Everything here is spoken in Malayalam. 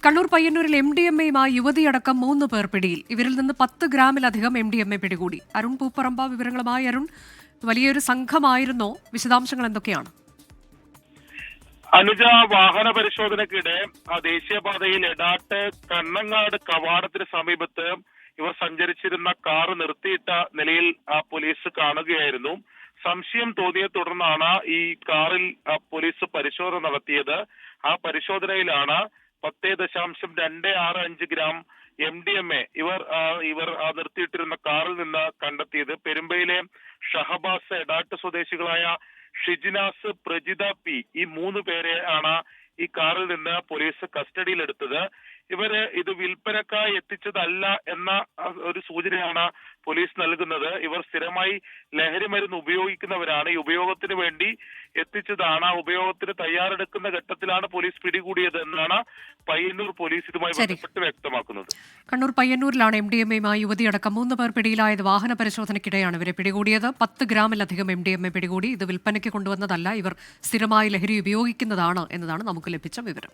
കണ്ണൂർ പയ്യന്നൂരിൽ MDMA-യുമായി യുവതിയടക്കം 3 പേർ പിടിയിൽ. ഇവരിൽ നിന്ന് 10 ഗ്രാമിലധികം MDMA പിടികൂടി. അരുൺ പൂപ്പറമ്പ വിവരങ്ങളുമായി. അരുൺ, വലിയൊരു സംഘമായിരുന്നോ? വിശദാംശങ്ങൾ എന്തൊക്കെയാണ്? അനുജ, വാഹന പരിശോധനയ്ക്കിടെ ദേശീയപാതയിൽ എടാട്ട് കണ്ണങ്ങാട് കവാടത്തിന് സമീപത്ത് ഇവർ സഞ്ചരിച്ചിരുന്ന കാർ നിർത്തിയിട്ട നിലയിൽ പോലീസ് കാണുകയായിരുന്നു. സംശയം തോന്നിയെ തുടർന്നാണ് ഈ കാറിൽ പോലീസ് പരിശോധന നടത്തിയത്. ആ പരിശോധനയിലാണ് 10.265 ഗ്രാം MDMA ഇവർ നിർത്തിയിട്ടിരുന്ന കാറിൽ നിന്ന് കണ്ടെത്തിയത്. പെരുമ്പയിലെ ഷഹബാസ്, എടാട്ട് സ്വദേശികളായ ഷിജിനാസ്, പ്രജിത പി, ഈ 3 പേരെ ആണ് ഈ കാറിൽ നിന്ന് പോലീസ് കസ്റ്റഡിയിലെടുത്തത്. ഇവര് ഇത് വിൽപ്പനക്കായി എത്തിച്ചതല്ല എന്ന ഒരു സൂചനയാണ് പോലീസ് നൽകുന്നത്. ഇവർ സ്ഥിരമായി ലഹരി മരുന്ന് ഉപയോഗിക്കുന്നവരാണ്. ഈ ഉപയോഗത്തിന് വേണ്ടി എത്തിച്ചതാണ്. ഉപയോഗത്തിന് തയ്യാറെടുക്കുന്ന ഘട്ടത്തിലാണ് പോലീസ് പിടികൂടിയത് എന്നാണ് പയ്യന്നൂർ പോലീസ് ഇതുമായി ബന്ധപ്പെട്ട് വ്യക്തമാക്കുന്നത്. കണ്ണൂർ പയ്യന്നൂരിലാണ് MDMA-യുമായി യുവതിയടക്കം 3 പേർ പിടിയിലായത്. വാഹന പരിശോധനയ്ക്കിടെയാണ് ഇവരെ പിടികൂടിയത്. 10 ഗ്രാമിലധികം MDMA പിടികൂടി. ഇത് വിൽപ്പനയ്ക്ക് കൊണ്ടുവന്നതല്ല, ഇവർ സ്ഥിരമായി ലഹരി ഉപയോഗിക്കുന്നതാണ് എന്നതാണ് നമുക്ക് ലഭിച്ച വിവരം.